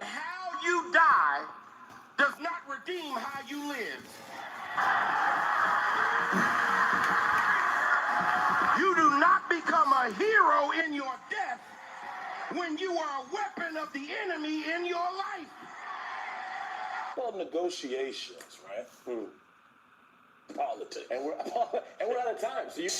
How you die does not redeem how you live. You do not become a hero in your death when you are a weapon of the enemy in your life. Well, negotiations, right? Politics. And we're out of time. So you.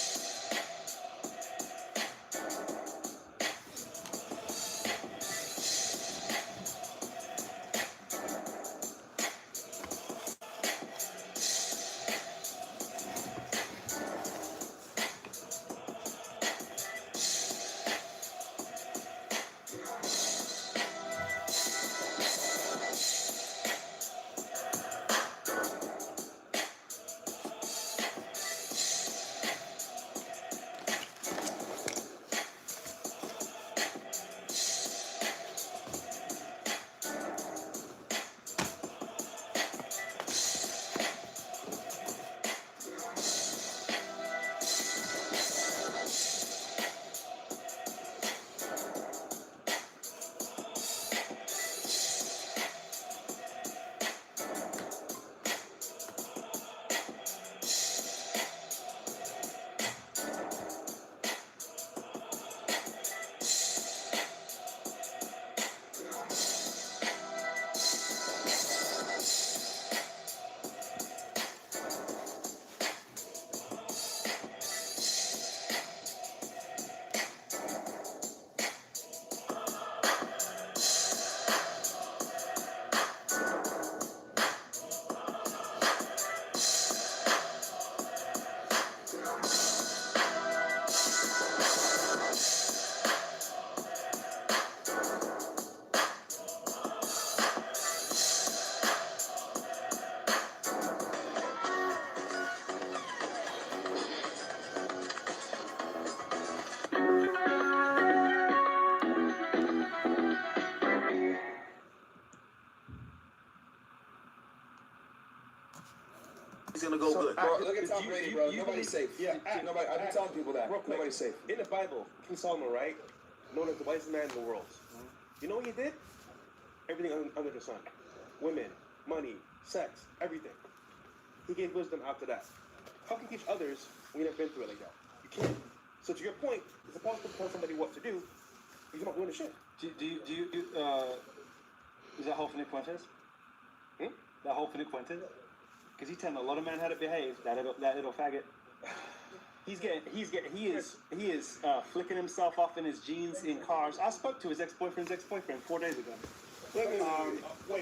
It's gonna go good. Bro, look at Tom Brady, bro. Nobody's safe. Yeah, nobody. I've been telling people that. Nobody's safe. In the Bible, King Solomon, right, known as the wisest man in the world. You know what he did? Everything under the sun. Women, money, sex, everything. He gave wisdom after that. How can you teach others when you've never been through it like that? You can't. So to your point, it's impossible to tell somebody what to do if you're not doing the shit. Is that whole for Nick Fuentes? That whole for Nick Fuentes? Because he's telling a lot of men how to behave. That little faggot. He is flicking himself off in his jeans in cars. I spoke to his ex-boyfriend's ex-boyfriend 4 days ago. Wait,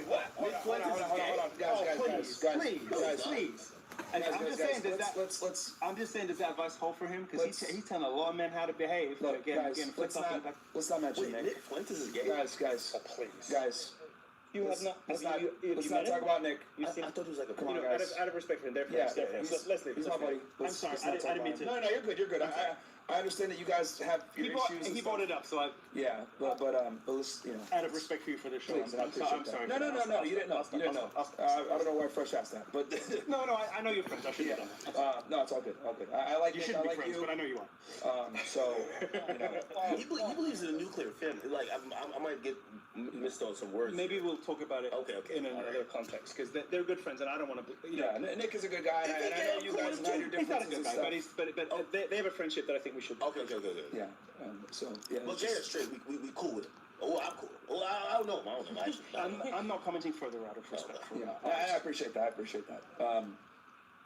what? Nick Fuentes is gay. Hold on, guys. Please. And I'm just saying, does that advice hold for him? Because he's telling a lot of men how to behave. Look, guys, let's not mention Nick. Nick Fuentes is gay. Guys, Please. guys. You have not. Let's not talk about Nick. I thought he was like a Come on, Out guys. of respect for him, they're friends. Let's leave it. He's my buddy. I'm sorry, I didn't mean to. No, you're good. I understand that you guys have your issues. He brought it up, so I. Yeah, but let's, Out of respect for you for the show, Please, I'm sorry. No, you didn't know. I don't know why Fresh asked that, but No, I know you're friends. I should have done that. no, it's all good. I like You Nick, shouldn't I be like friends, you. but I know you are. So you know. He believes in a nuclear family. Like I might get missed on some words. Maybe we'll talk about it Okay. in another context, because they're good friends, and I don't want to. Yeah, Nick is a good guy, and I know you guys have your He's not a differences good and guy, stuff. but they have a friendship that I think we should. Okay. Yeah. Well, Jay is straight. We cool with it. Oh, I'm cool. Oh, I don't know. I'm not commenting further out of respect for him. I appreciate that.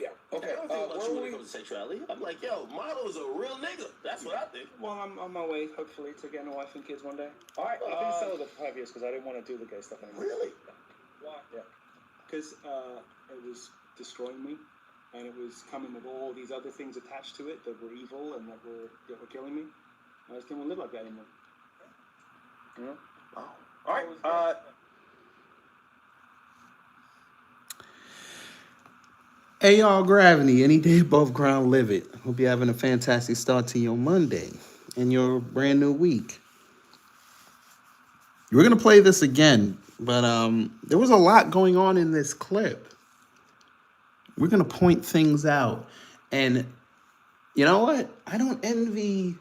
Yeah. Okay. I don't think about you when it comes to sexuality. I'm like, yo, Milo is a real nigga. That's what I think. Well, I'm on my way, hopefully, to getting a wife and kids one day. All right. I've been celibate for 5 years because I didn't want to do the gay stuff anymore. Really? Why? Yeah. Because it was destroying me, and it was coming with all these other things attached to it that were evil and that were killing me. I just didn't want to live like that anymore. Yeah. Wow. All right. Hey y'all, Gravity, any day above ground, live it. Hope you're having a fantastic start to your Monday and your brand new week. We're going to play this again, but there was a lot going on in this clip. We're going to point things out. And you know what? I don't envy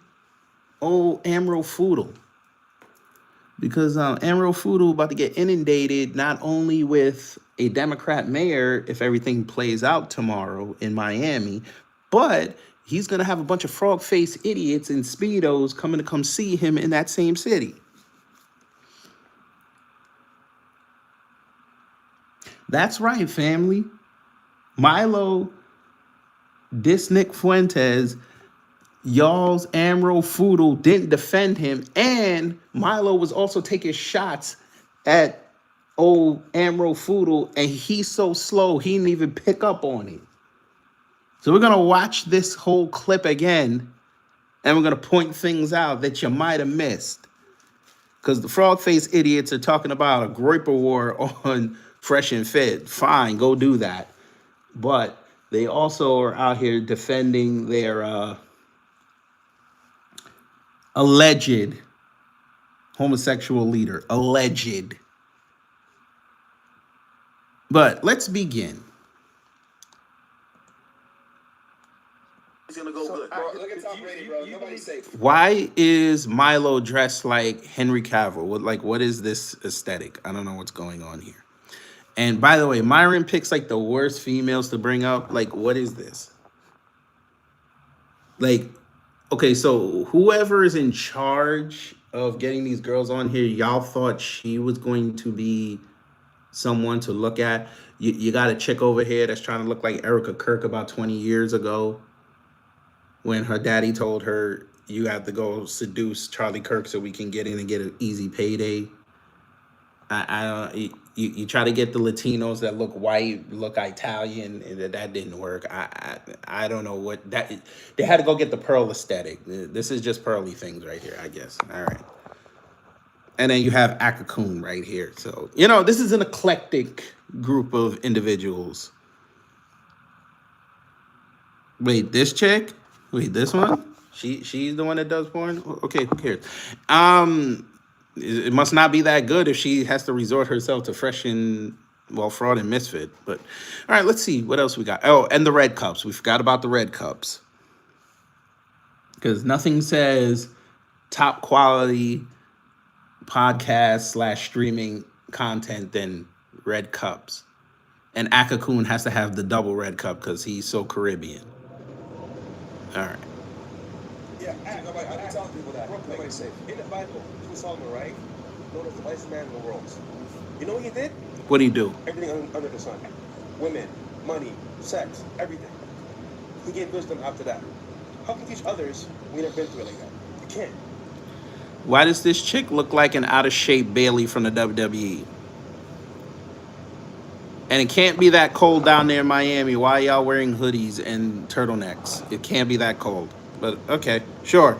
old Amro Foodle. Because Amro Foodle about to get inundated not only with a Democrat mayor if everything plays out tomorrow in Miami, but he's going to have a bunch of frog-faced idiots in Speedos coming to come see him in that same city. That's right, family. Milo, this Nick Fuentes, y'all's Amro Foodle didn't defend him, and Milo was also taking shots at old Amro Foodle, and he's so slow he didn't even pick up on it. So we're gonna watch this whole clip again, and we're gonna point things out that you might have missed. Because the frog-faced idiots are talking about a Groyper war on Fresh and Fit. Fine, go do that. But they also are out here defending their alleged homosexual leader. Alleged. But let's begin. It's gonna go good. Bro, look at Tom Brady, bro. Nobody's safe. Why is Milo dressed like Henry Cavill? What is this aesthetic? I don't know what's going on here. And by the way, Myron picks like the worst females to bring up. Like, what is this? Like, okay, so whoever is in charge of getting these girls on here, y'all thought she was going to be someone to look at. You got a chick over here that's trying to look like Erica Kirk about 20 years ago, when her daddy told her, you have to go seduce Charlie Kirk so we can get in and get an easy payday. I don't. You try to get the Latinos that look white, look Italian, and that didn't work. I don't know what that. They had to go get the pearl aesthetic. This is just pearly things right here, I guess. All right. And then you have Akakun right here. So, this is an eclectic group of individuals. Wait, this chick? Wait, this one? She's the one that does porn? Okay, who cares? It must not be that good if she has to resort herself to fraud and misfit. But, all right, let's see what else we got. Oh, and the red cups. We forgot about the red cups. Because nothing says top quality podcast / streaming content than red cups. And Akakun has to have the double red cup because he's so Caribbean. All right. Yeah, I've been telling people that. Nobody's safe. In the Bible, King Solomon, right? Known as the wisest man in the world. You know what he did? What do you do? Everything under the sun. Women, money, sex, everything. He gave wisdom after that. How can you teach others when you've never been through it like that? You can't. Why does this chick look like an out-of-shape Bailey from the WWE? And it can't be that cold down there in Miami. Why are y'all wearing hoodies and turtlenecks? It can't be that cold. But, okay, sure.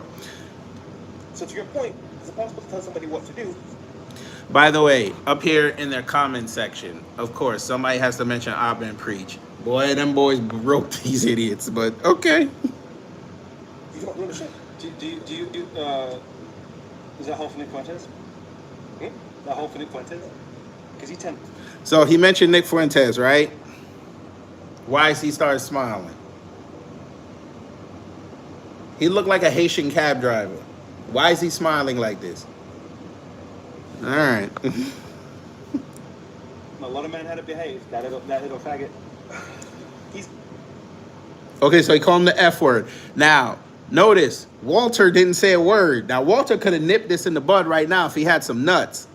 So to your point, is it possible to tell somebody what to do? By the way, up here in their comment section, of course, somebody has to mention Abba and Preach. Boy, them boys broke these idiots, but okay. You come up doing the shit. Is that whole for Nick Fuentes? That whole for Nick Fuentes? Because he tend. So he mentioned Nick Fuentes, right? Why is he started smiling? He looked like a Haitian cab driver. Why is he smiling like this? All right. A lot of men had to behave. That little faggot. Okay, so he called him the F word. Now, notice, Walter didn't say a word. Now, Walter could have nipped this in the bud right now if he had some nuts.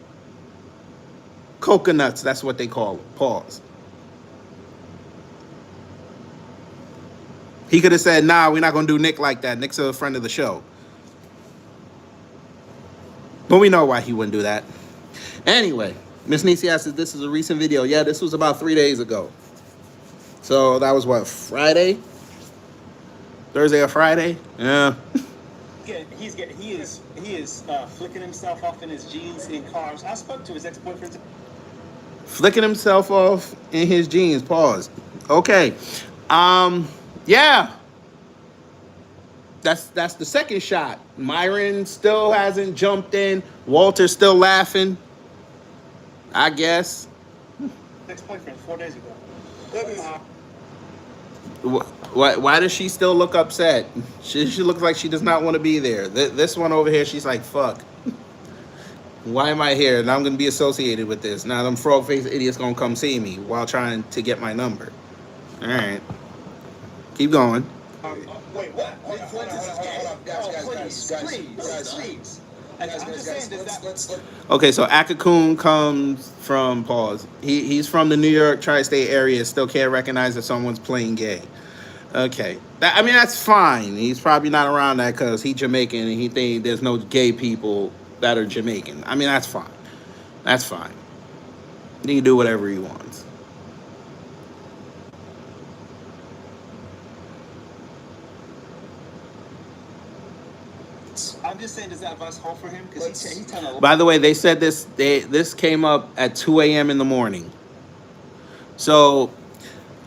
Coconuts, that's what they call them. Pause. He could have said, nah, we're not going to do Nick like that. Nick's a friend of the show. But we know why he wouldn't do that. Anyway, Miss Nisi says this is a recent video. Yeah, this was about 3 days ago. So that was what, Friday? Thursday or Friday? Yeah. He is flicking himself off in his jeans in cars. I spoke to his ex-boyfriend. Flicking himself off in his jeans. Pause. Okay. Yeah. That's the second shot. Myron still hasn't jumped in. Walter's still laughing. I guess. Ex-boyfriend 4 days ago. Why does she still look upset? She looks like she does not want to be there. This one over here, she's like, fuck. Why am I here? Now I'm going to be associated with this. Now them frog-faced idiots going to come see me while trying to get my number. All right. Keep going. Wait, what? Nick Fuentes is gay? Please. Let's Okay, so Akakun comes from, pause. He's from the New York tri-state area, still can't recognize that someone's playing gay. Okay. I mean, that's fine. He's probably not around that because he's Jamaican and he thinks there's no gay people that are Jamaican. I mean, that's fine. That's fine. He can do whatever he wants. I'm just saying, does that advice hold for him? Because he's telling a lot. By the way, they said this came up at 2 a.m. in the morning. So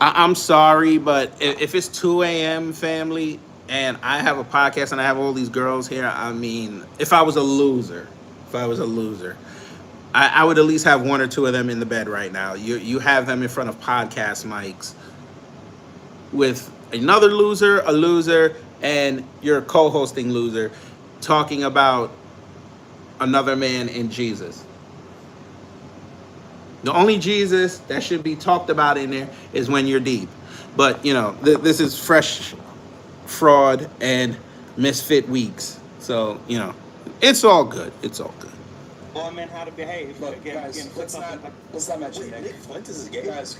I'm sorry, but if it's 2 a.m. family and I have a podcast and I have all these girls here, I mean, if I was a loser, I would at least have one or two of them in the bed right now. You have them in front of podcast mics with another loser, a loser, and your co-hosting loser talking about another man in Jesus. The only Jesus that should be talked about in there is when you're deep. But, you know, this is fresh fraud and misfit weeks. So, you know, it's all good. It's all good. Well, man, how to behave. Look, guys, let's not mention Nick. Nick Fuentes is gay? Guys.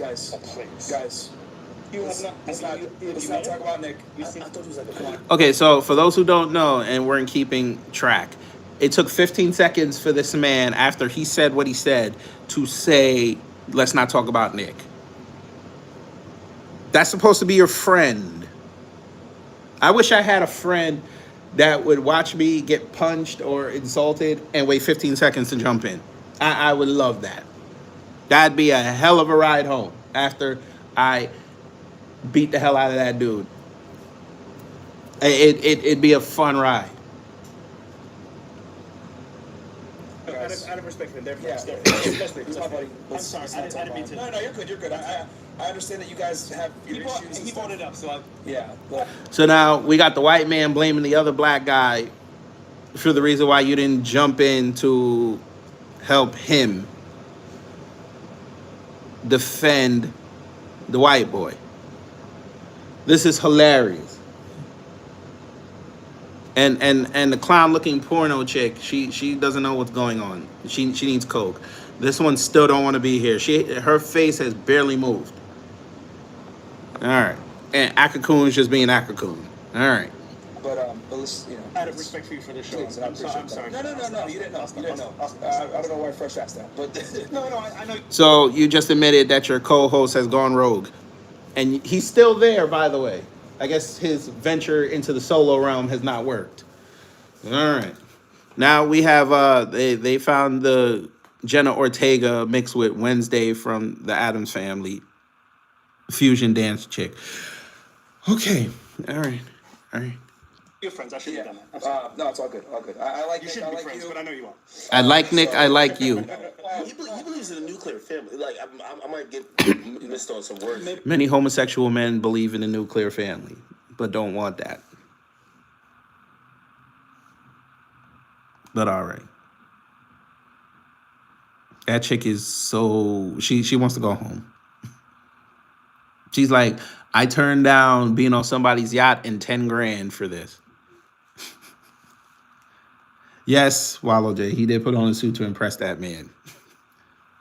Let's not talk about Nick. I thought he was like a clown. Okay, so for those who don't know and weren't keeping track, it took 15 seconds for this man, after he said what he said, to say, let's not talk about Nick. That's supposed to be your friend. I wish I had a friend that would watch me get punched or insulted and wait 15 seconds to jump in. I would love that. That'd be a hell of a ride home after I beat the hell out of that dude. It'd be a fun ride. Out of respect for them, they're friends. Yeah. I'm sorry, I didn't mean to. No, you're good. I understand that you guys have your issues. He brought it up, so Yeah. Look, So now we got the white man blaming the other black guy for the reason why you didn't jump in to help him defend the white boy. This is hilarious. And the clown looking porno chick, she doesn't know what's going on. She needs coke. This one still don't want to be here. Her face has barely moved. All right. And Akakun's just being Akakun. All right. but listen, you know. out of respect for you for the show. Please, I'm sorry. No, you didn't know. I don't know why I first asked that, but No, I know. So you just admitted that your co-host has gone rogue. And he's still there, by the way. I guess his venture into the solo realm has not worked. All right. Now we have, they found the Jenna Ortega mixed with Wednesday from the Addams Family fusion dance chick. Okay. All right. You're friends. I should have done that. I'm sorry. no, it's all good. I like You Nick, shouldn't I be like friends, you. but I know you are. I like Nick. I like you. He believes in a nuclear family. Like, I might get missed on some words. Many homosexual men believe in a nuclear family, but don't want that. But all right. That chick is so... She wants to go home. She's like, I turned down being on somebody's yacht and 10 grand for this. Yes, Wallow J, he did put on a suit to impress that man.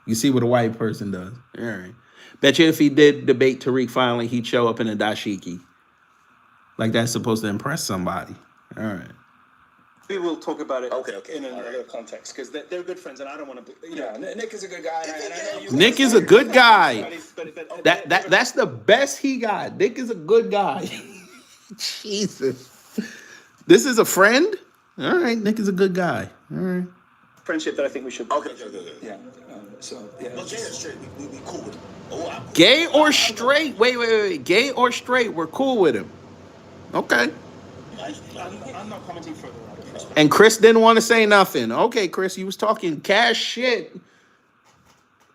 You see what a white person does. All right. Bet you if he did debate Tariq finally, he'd show up in a dashiki. Like that's supposed to impress somebody. All right. We will talk about it Okay. in another context because they're good friends and I don't want to. Yeah, Nick is a good guy. And I know you Nick is a good guy. But That's the best he got. Nick is a good guy. Jesus. This is a friend? All right, Nick is a good guy. All right. friendship that I think we should. Okay. Yeah. But gay or straight, we cool with him. Oh, I'm cool. Gay or straight? Wait. Gay or straight? We're cool with him. Okay. I'm not commenting further on it. And Chris didn't want to say nothing. Okay, Chris, you was talking cash shit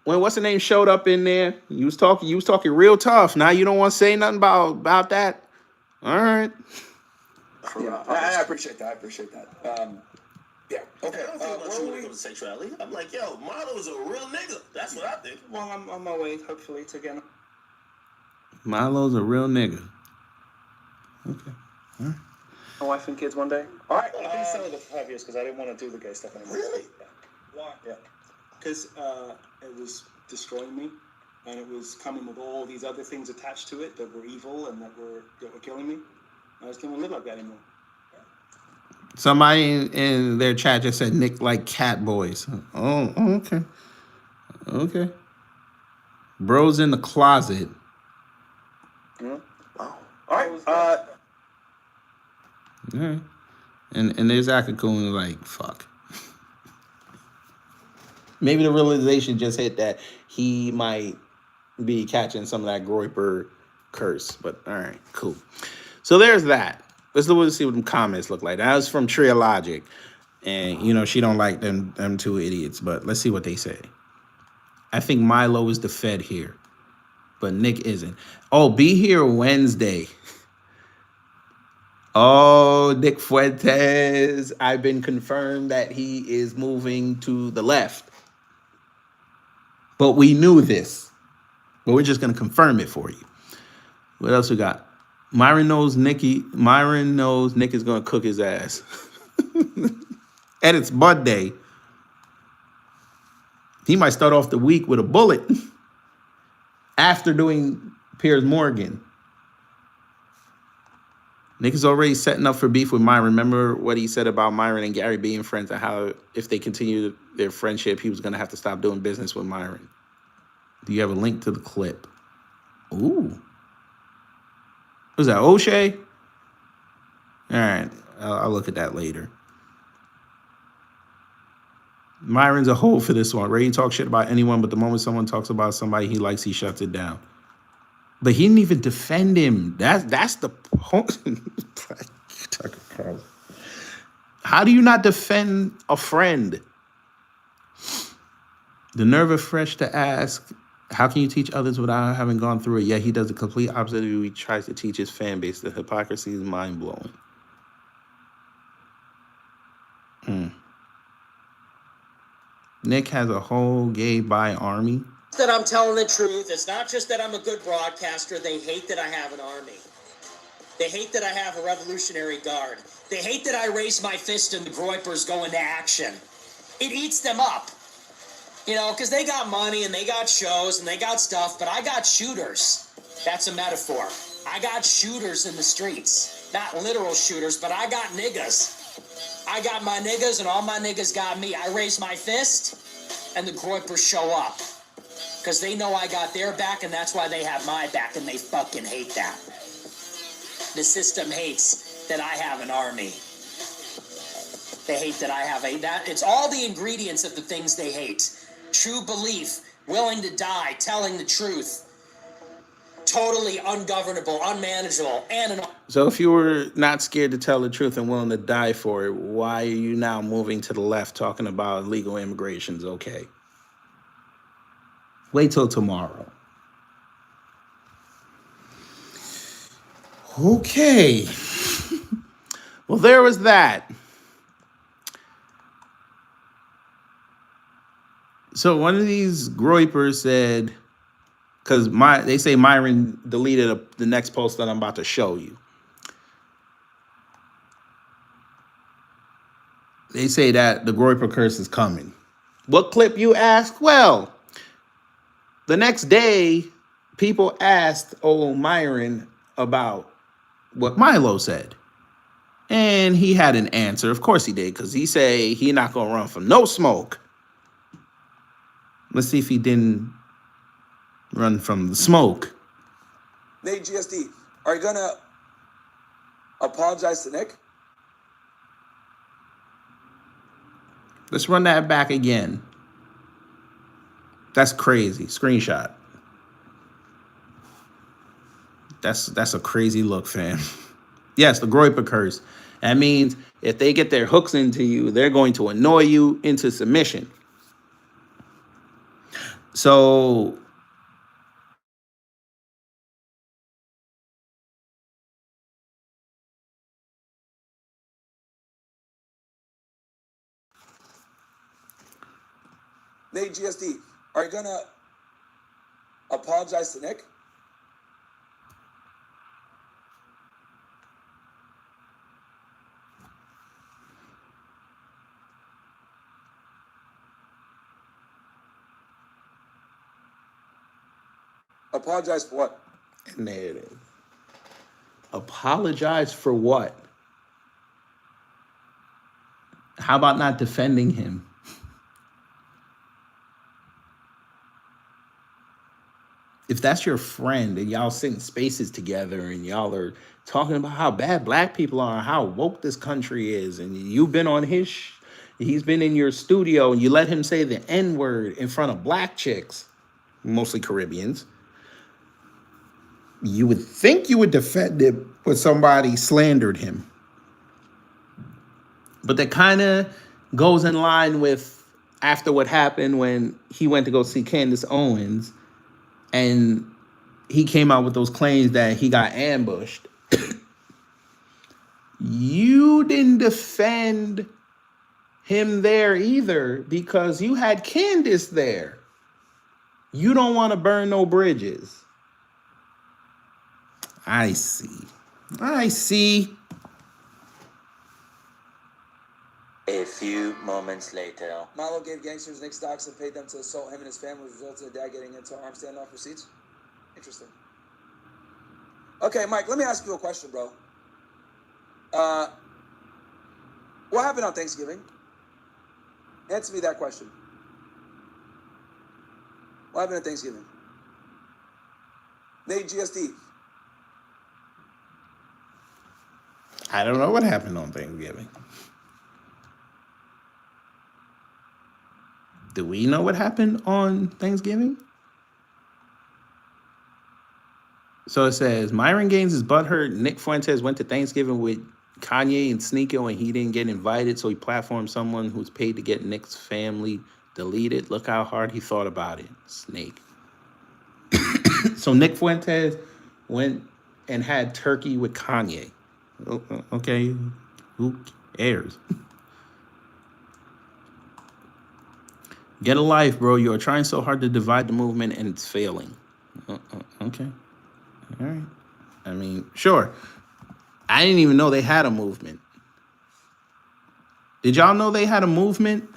when what's the name showed up in there, you was talking real tough. Now you don't want to say nothing about that. All right. Yeah, I appreciate that. I appreciate that. Yeah. Okay. I don't think about you when it comes to sexuality. I'm like, yo, Milo is a real nigga. That's what I think. Well, I'm on my way, hopefully, to getting. Milo's a real nigga. Okay. All right. My wife and kids one day. All right. I've been celibate for 5 years because I didn't want to do the gay stuff anymore. Really? Why? Yeah. Because it was destroying me, and it was coming with all these other things attached to it that were evil and that were killing me. I just didn't want to live like that anymore. Somebody in their chat just said Nick like cat boys. Oh, okay. Okay. Bro's in the closet. Wow. All right. All right. And there's Akakun like, fuck. Maybe the realization just hit that he might be catching some of that Groyper curse. But all right, cool. So there's that. Let's see what them comments look like. That was from Tria Logic. And, you know, she don't like them two idiots. But let's see what they say. I think Milo is the Fed here. But Nick isn't. Oh, be here Wednesday. Oh, Nick Fuentes. I've been confirmed that he is moving to the left. But we knew this. But we're just going to confirm it for you. What else we got? Myron knows Nick is going to cook his ass. And it's Bud Day. He might start off the week with a bullet after doing Piers Morgan. Nick is already setting up for beef with Myron. Remember what he said about Myron and Gary being friends and how if they continue their friendship, he was going to have to stop doing business with Myron. Do you have a link to the clip? Ooh. Was that O'Shea? All right. I'll look at that later. Myron's a hoe for this one. Ready to talk shit about anyone, but the moment someone talks about somebody he likes, he shuts it down. But he didn't even defend him. That's the point. How do you not defend a friend? The nerve of Fresh to ask, how can you teach others without having gone through it? Yeah, he does the complete opposite of who he tries to teach his fan base. The hypocrisy is mind-blowing. Nick has a whole gay bi army. That I'm telling the truth. It's not just that I'm a good broadcaster. They hate that I have an army. They hate that I have a Revolutionary Guard. They hate that I raise my fist and the Groypers go into action. It eats them up. You know, because they got money and they got shows and they got stuff, but I got shooters. That's a metaphor. I got shooters in the streets. Not literal shooters, but I got niggas. I got my niggas and all my niggas got me. I raise my fist and the Groypers show up. Because they know I got their back and that's why they have my back and they fucking hate that. The system hates that I have an army. They hate that I have it's all the ingredients of the things they hate. True belief, willing to die, telling the truth, totally ungovernable, unmanageable, and So if you were not scared to tell the truth and willing to die for it, why are you now moving to the left talking about illegal immigration's okay? Wait till tomorrow. Okay. Well, there was that. So one of these Groypers said, because they say Myron deleted the next post that I'm about to show you. They say that the Groyper curse is coming. What clip, you ask? Well, the next day, people asked old Myron about what Milo said. And he had an answer. Of course he did, because he said he not going to run from no smoke. Let's see if he didn't run from the smoke. Nate GSD, are you going to apologize to Nick? Let's run that back again. That's crazy. Screenshot. That's a crazy look, fam. Yes, the Groyper curse. That means if they get their hooks into you, they're going to annoy you into submission. So Nate GSD, are you gonna apologize to Nick? Apologize for what? and there it is. Apologize for what? How about not defending him? If that's your friend and y'all sit in spaces together and y'all are talking about how bad black people are, how woke this country is, and you've been on he's been in your studio and you let him say the N-word in front of black chicks, mostly Caribbeans, you would think you would defend him when somebody slandered him. But that kind of goes in line with after what happened when he went to go see Candace Owens and he came out with those claims that he got ambushed. You didn't defend him there either because you had Candace there. You don't want to burn no bridges. I see. A few moments later. Milo gave gangsters Nick stocks and paid them to assault him and his family, which resulted in dad getting into armed standoff receipts. Interesting. Okay, Mike, let me ask you a question, bro. What happened on Thanksgiving? Answer me that question. What happened on Thanksgiving? Nate GSD. I don't know what happened on Thanksgiving. Do we know what happened on Thanksgiving? So it says, Myron Gaines is butthurt. Nick Fuentes went to Thanksgiving with Kanye and Sneeko and he didn't get invited, so he platformed someone who's paid to get Nick's family deleted. Look how hard he thought about it. Snake. So Nick Fuentes went and had turkey with Kanye. Okay, who cares? Get a life, bro. You are trying so hard to divide the movement and it's failing. Okay. All right. I mean, sure. I didn't even know they had a movement. Did y'all know they had a movement?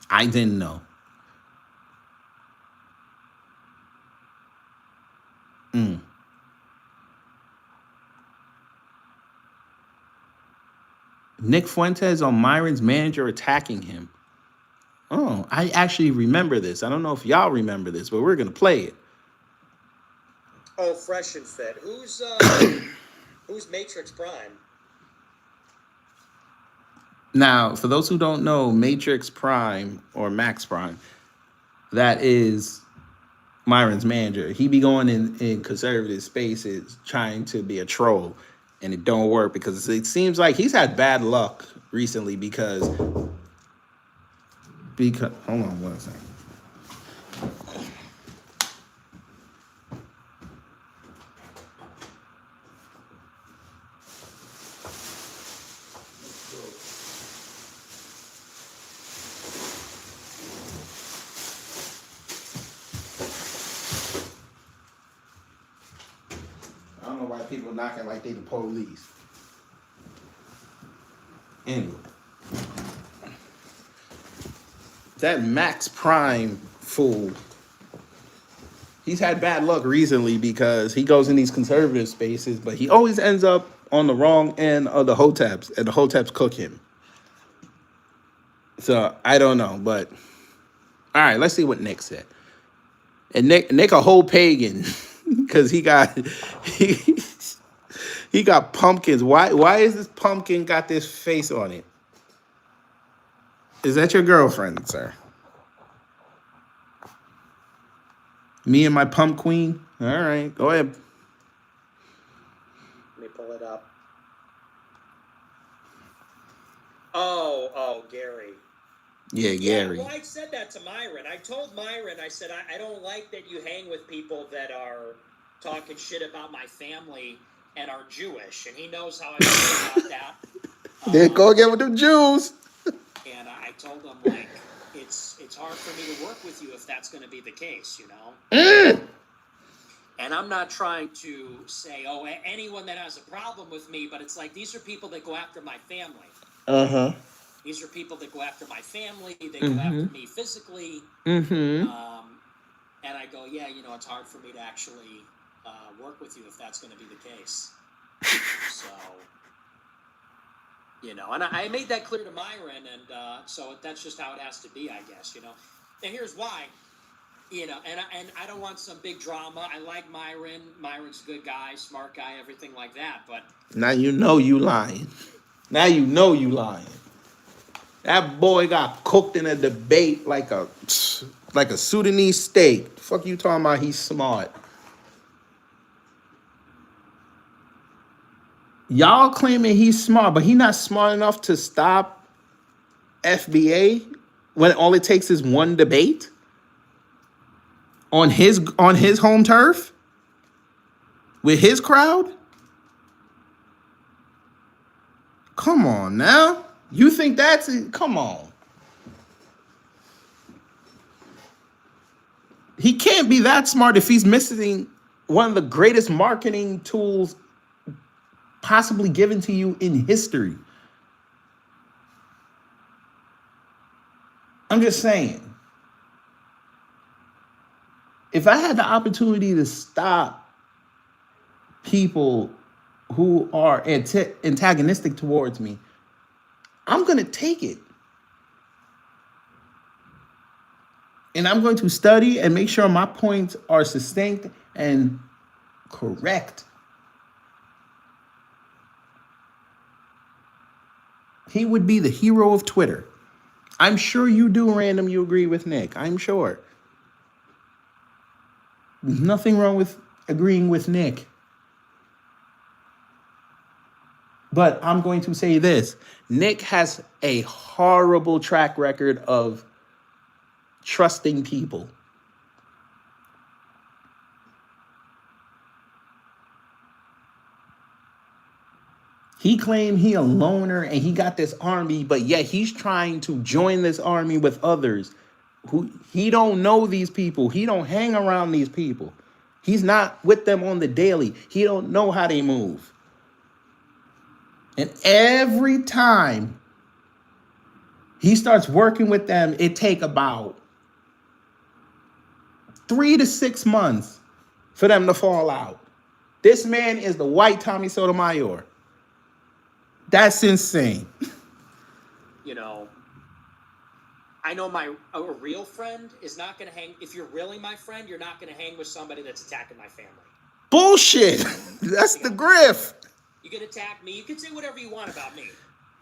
I didn't know. Nick Fuentes on Myron's manager attacking him. Oh, I actually remember this. I don't know if y'all remember this, but we're going to play it. Oh, fresh and fit. Who's Matrix Prime? Now, for those who don't know, Matrix Prime or Max Prime, that is Myron's manager. He be going in conservative spaces trying to be a troll, and it don't work because it seems like he's had bad luck recently because hold on one second. I don't know why people knocking like they the police. Anyway. That Max Prime fool, he's had bad luck recently because he goes in these conservative spaces, but he always ends up on the wrong end of the hoteps, and the hoteps cook him. So I don't know, but all right, let's see what Nick said. And Nick a whole pagan because he got he got pumpkins. Why is this pumpkin got this face on it? Is that your girlfriend, sir? Me and my pump queen? All right, go ahead. Let me pull it up. Oh, Gary. Yeah, Gary. Yeah, well, I said that to Myron. I told Myron, I said, I don't like that you hang with people that are talking shit about my family and are Jewish. And he knows how I feel about that. Then go again with the Jews. And I told him, like, it's hard for me to work with you if that's going to be the case, you know? And I'm not trying to say, oh, anyone that has a problem with me, but it's like, these are people that go after my family. Uh-huh. These are people that go after my family. They go after me physically. Mm-hmm. And I go, yeah, you know, it's hard for me to actually work with you if that's going to be the case. So, you know, and I made that clear to Myron, and so that's just how it has to be, I guess, you know. And here's why, you know, and I don't want some big drama. I like Myron. Myron's a good guy, smart guy, everything like that, but... Now you know you lying. Now you know you lying. That boy got cooked in a debate like a Sudanese steak. The fuck you talking about? He's smart. Y'all claiming he's smart, but he not smart enough to stop FBA when all it takes is one debate on his home turf with his crowd. Come on now. You think that's it? Come on. He can't be that smart if he's missing one of the greatest marketing tools possibly given to you in history. I'm just saying. If I had the opportunity to stop people who are antagonistic towards me, I'm going to take it. And I'm going to study and make sure my points are succinct and correct. He would be the hero of Twitter. I'm sure you do, Random. You agree with Nick. I'm sure. There's nothing wrong with agreeing with Nick. But I'm going to say this. Nick has a horrible track record of trusting people. He claimed he a loner and he got this army, but yet he's trying to join this army with others who he don't know these people. He don't hang around these people. He's not with them on the daily. He don't know how they move. And every time he starts working with them, it take about 3 to 6 months for them to fall out. This man is the white Tommy Sotomayor. That's insane. You know, I know a real friend is not going to hang. If you're really my friend, you're not going to hang with somebody that's attacking my family. Bullshit. That's the grift. You can attack me. You can say whatever you want about me.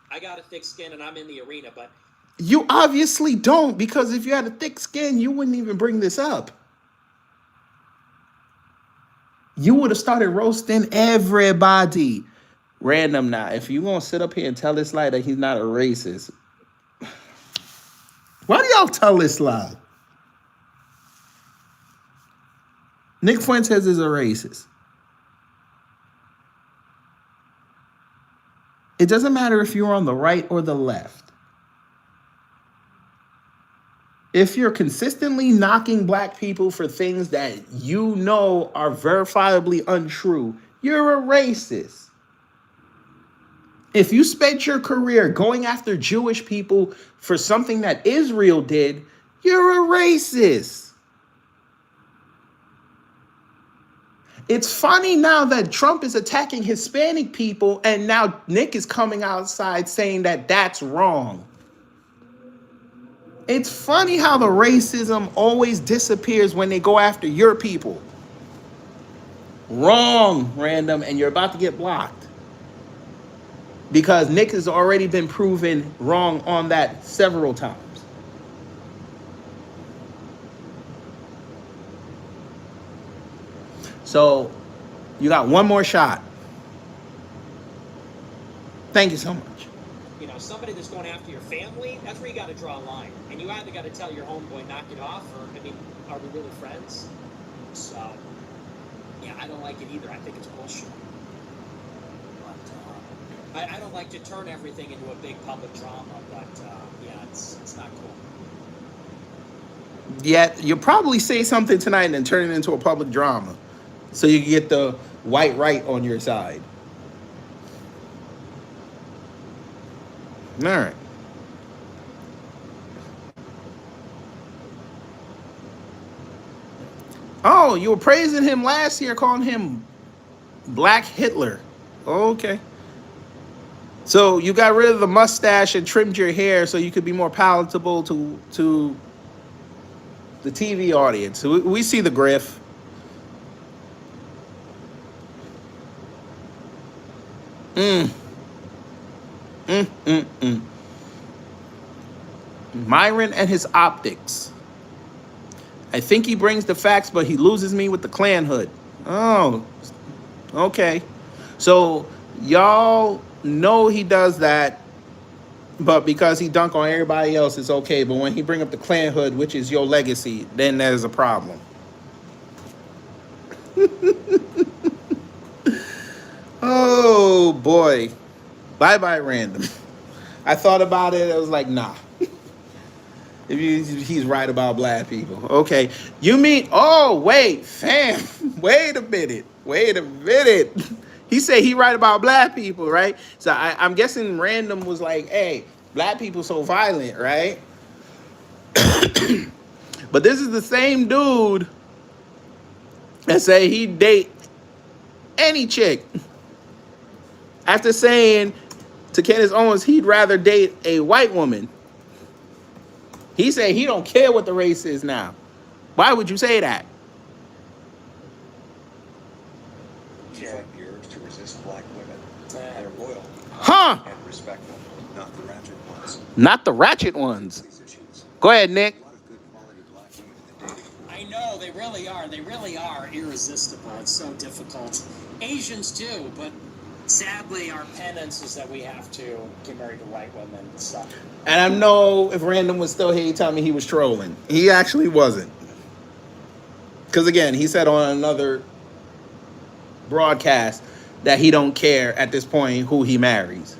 I got a thick skin and I'm in the arena, but... You obviously don't, because if you had a thick skin, you wouldn't even bring this up. You would have started roasting everybody. Random now. If you gonna sit up here and tell this lie that he's not a racist, why do y'all tell this lie? Nick Fuentes is a racist. It doesn't matter if you're on the right or the left. If you're consistently knocking black people for things that you know are verifiably untrue, you're a racist. If you spent your career going after Jewish people for something that Israel did, you're a racist. It's funny now that Trump is attacking Hispanic people, and now Nick is coming outside saying that that's wrong. It's funny how the racism always disappears when they go after your people. Wrong, Random, and you're about to get blocked. Because Nick has already been proven wrong on that several times. So, you got one more shot. Thank you so much. You know, somebody that's going after your family, that's where you got to draw a line. And you either got to tell your homeboy, knock it off, or, I mean, are we really friends? So, yeah, I don't like it either. I think it's bullshit. But I don't like to turn everything into a big public drama, but yeah, it's not cool. Yet you'll probably say something tonight and then turn it into a public drama, so you can get the white right on your side. All right. Oh, you were praising him last year, calling him Black Hitler. Okay. So you got rid of the mustache and trimmed your hair so you could be more palatable to the TV audience. We see the griff. Myron and his optics. I think he brings the facts, but he loses me with the Klan hood. Oh, okay. So y'all know he does that, but because he dunk on everybody else, it's okay. But when he bring up the Klan hood, which is your legacy, then there's a problem. Oh boy. Bye-bye random. I thought about it. I was like, nah. He's right about black people. Okay. You mean, oh, wait, fam. Wait a minute. He said he right about black people, right? So I'm guessing random was like, hey, black people so violent, right? But this is the same dude that say he'd date any chick. After saying to Candace Owens he'd rather date a white woman. He said he don't care what the race is now. Why would you say that? Yeah, the urge to resist black women. They're loyal. Huh? And respectful, not the ratchet ones. Not the ratchet ones. Go ahead, Nick. A lot of good quality black women in the dating pool. I know, they really are. They really are irresistible. It's so difficult. Asians too, but sadly our penance is that we have to get married to white women and stuff. And I know if Random was still here, he'd tell me he was trolling. He actually wasn't. Because again, he said on another broadcast that he don't care at this point who he marries.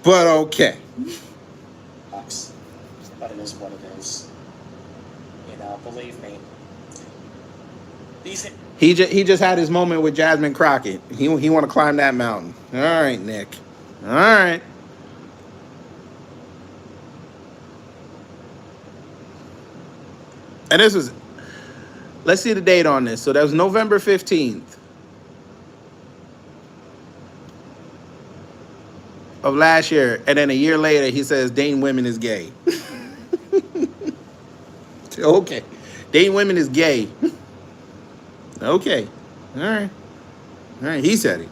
But okay. But it is what it is. You know, believe me. He just had his moment with Jasmine Crockett. He want to climb that mountain. All right, Nick. All right. And this was, let's see the date on this. So that was November 15th of last year. And then a year later, he says dating women is gay. Okay. Dating women is gay. Okay. All right. All right. He said it.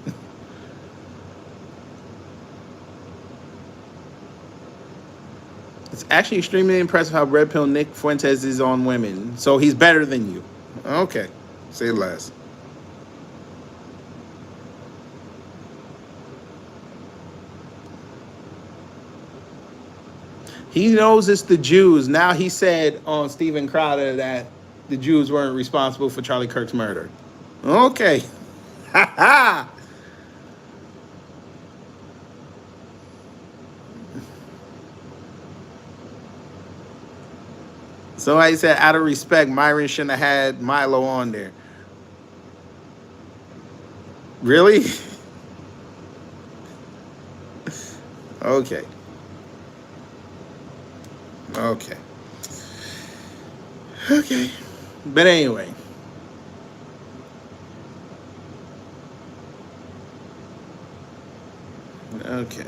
It's actually extremely impressive how red pill Nick Fuentes is on women. So he's better than you. Okay. Say less. He knows it's the Jews. Now he said on Steven Crowder that the Jews weren't responsible for Charlie Kirk's murder. Okay. Ha ha. Somebody said, out of respect, Myron shouldn't have had Milo on there. Really? Okay. Okay. Okay. But anyway. Okay.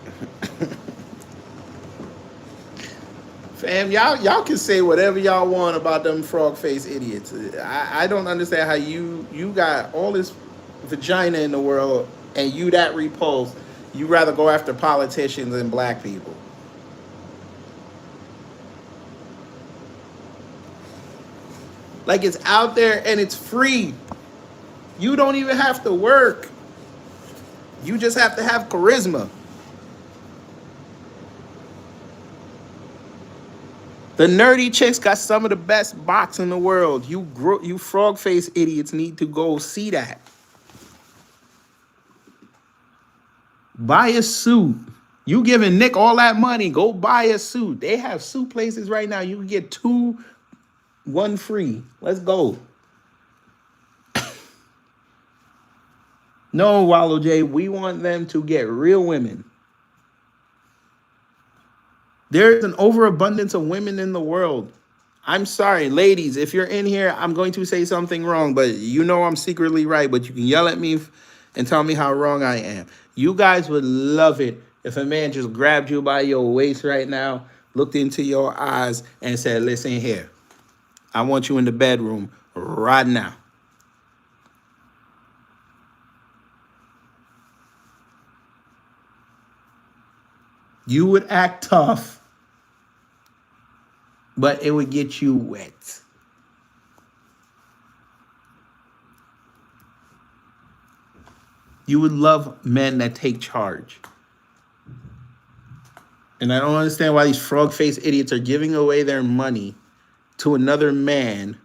Fam, y'all can say whatever y'all want about them frog-faced idiots. I don't understand how you got all this vagina in the world and you that repulsed. You rather go after politicians than black people. Like it's out there and it's free. You don't even have to work. You just have to have charisma. The nerdy chicks got some of the best box in the world. You frog face idiots need to go see that. Buy a suit. You giving Nick all that money, go buy a suit. They have suit places right now. You can get 2, 1 free. Let's go. No, Wallow J, we want them to get real women. There's an overabundance of women in the world. I'm sorry, ladies, if you're in here, I'm going to say something wrong, but you know I'm secretly right, but you can yell at me and tell me how wrong I am. You guys would love it if a man just grabbed you by your waist right now, looked into your eyes, and said, listen here, I want you in the bedroom right now. You would act tough, but it would get you wet. You would love men that take charge. And I don't understand why these frog-faced idiots are giving away their money to another man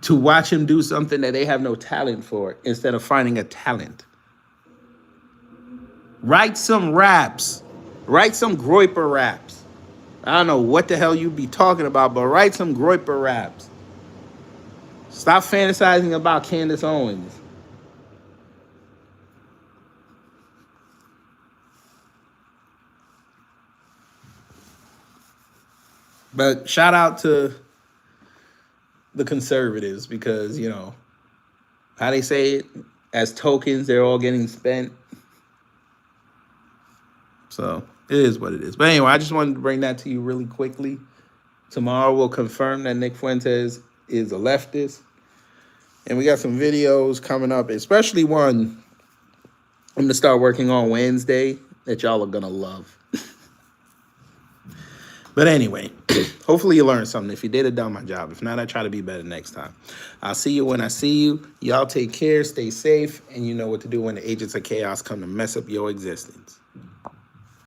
to watch him do something that they have no talent for instead of finding a talent. Write some raps. Write some Groyper raps. I don't know what the hell you be talking about, but write some Groyper raps. Stop fantasizing about Candace Owens. But shout out to the conservatives because, you know, how they say it, as tokens, they're all getting spent. So it is what it is. But anyway, I just wanted to bring that to you really quickly. Tomorrow we'll confirm that Nick Fuentes is a leftist. And we got some videos coming up, especially one I'm going to start working on Wednesday that y'all are going to love. But anyway, hopefully you learned something. If you did, I done my job. If not, I try to be better next time. I'll see you when I see you. Y'all take care, stay safe, and you know what to do when the agents of chaos come to mess up your existence.